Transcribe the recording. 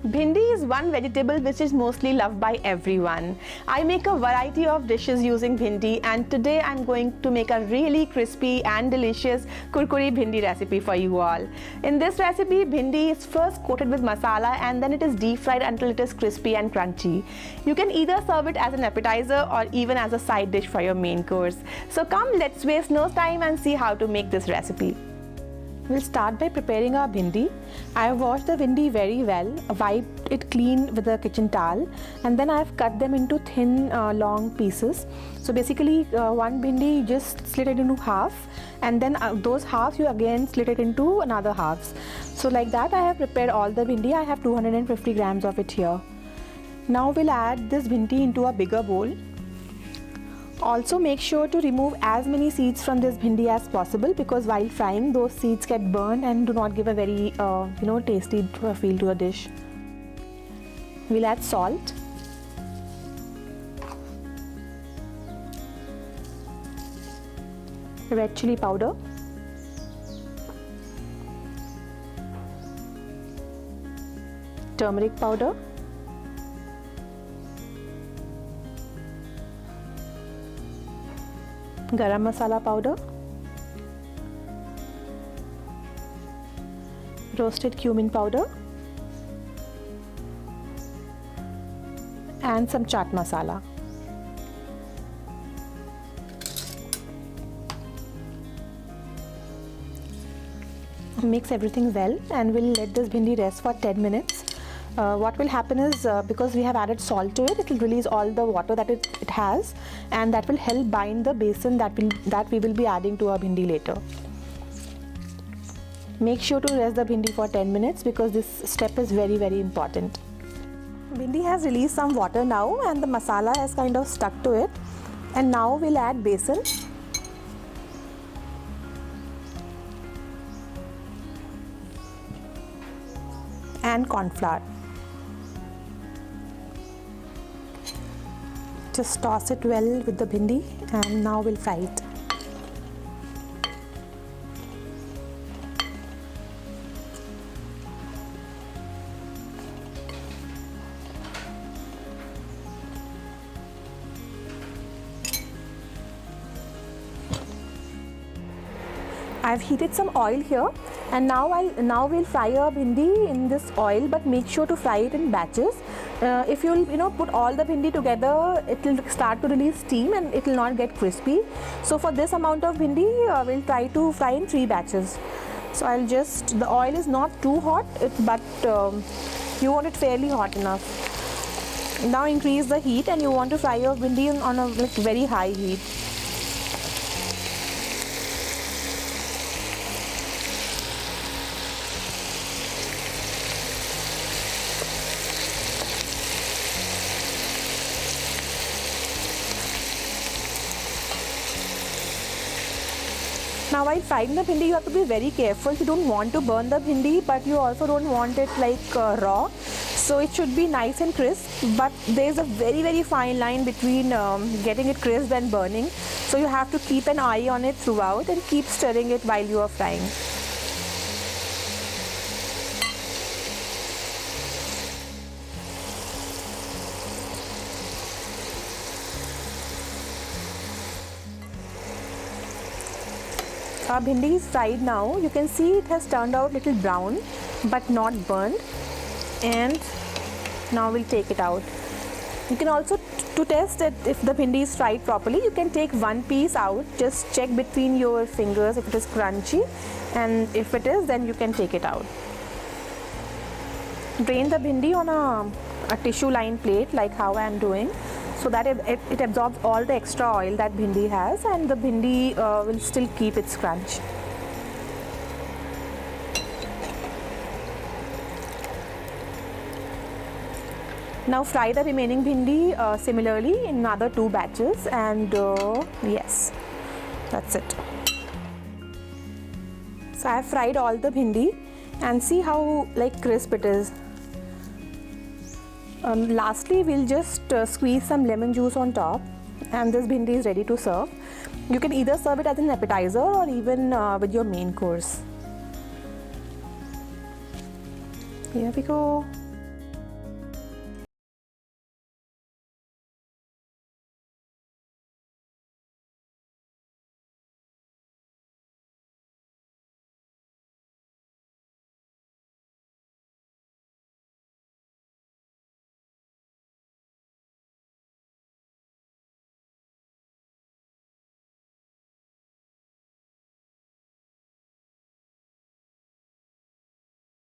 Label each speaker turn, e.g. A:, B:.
A: Bhindi is one vegetable which is mostly loved by everyone. I make a variety of dishes using bhindi, and today I'm going to make a really crispy and delicious kurkuri bhindi recipe for you all. In this recipe, bhindi is first coated with masala and then it is deep fried until it is crispy and crunchy. You can either serve it as an appetizer or even as a side dish for your main course. So come, let's waste no time and see how to make this recipe. We'll start by preparing our bhindi. I have washed the bhindi very well, wiped it clean with a kitchen towel, and then I have cut them into thin long pieces. So basically one bhindi you just slit it into half, and then those halves you again slit it into another halves. So like that I have prepared all the bhindi. I have 250 grams of it here. Now we'll add this bhindi into a bigger bowl. Also make sure to remove as many seeds from this bhindi as possible, because while frying those seeds get burned and do not give a very tasty feel to the dish. We'll add salt, red chili powder, turmeric powder, garam masala powder, roasted cumin powder, and some chaat masala. Mix everything well and we'll let this bhindi rest for 10 minutes. What will happen is, because we have added salt to it, it will release all the water that it has, and that will help bind the besan that we will be adding to our bhindi later. Make sure to rest the bhindi for 10 minutes because this step is very important. Bhindi has released some water now and the masala has kind of stuck to it, and now we'll add besan. And corn flour. Just toss it well with the bhindi and now we'll fry it. I've heated some oil here, and now we'll fry our bhindi in this oil, but make sure to fry it in batches. If you'll put all the bhindi together, it will start to release steam and it will not get crispy. So for this amount of bhindi, we'll try to fry in 3 batches. So the oil is not too hot, but you want it fairly hot enough. Now increase the heat and you want to fry your bhindi on a very high heat. Now while frying the bhindi, you have to be very careful. You don't want to burn the bhindi, but you also don't want it raw. So it should be nice and crisp, but there is a very fine line between getting it crisp and burning. So you have to keep an eye on it throughout and keep stirring it while you are frying. Our bhindi is fried now. You can see it has turned out little brown but not burned, and now we'll take it out. You can also, to test it if the bhindi is fried properly, you can take one piece out, just check between your fingers if it is crunchy, and if it is, then you can take it out. Drain the bhindi on a tissue lined plate like how I am doing, so that it absorbs all the extra oil that bhindi has, and the bhindi will still keep its crunch. Now fry the remaining bhindi similarly in another 2 batches, and yes, that's it. So I have fried all the bhindi and see how crisp it is. Lastly, we'll just squeeze some lemon juice on top, and this bhindi is ready to serve. You can either serve it as an appetizer or even with your main course. Here we go.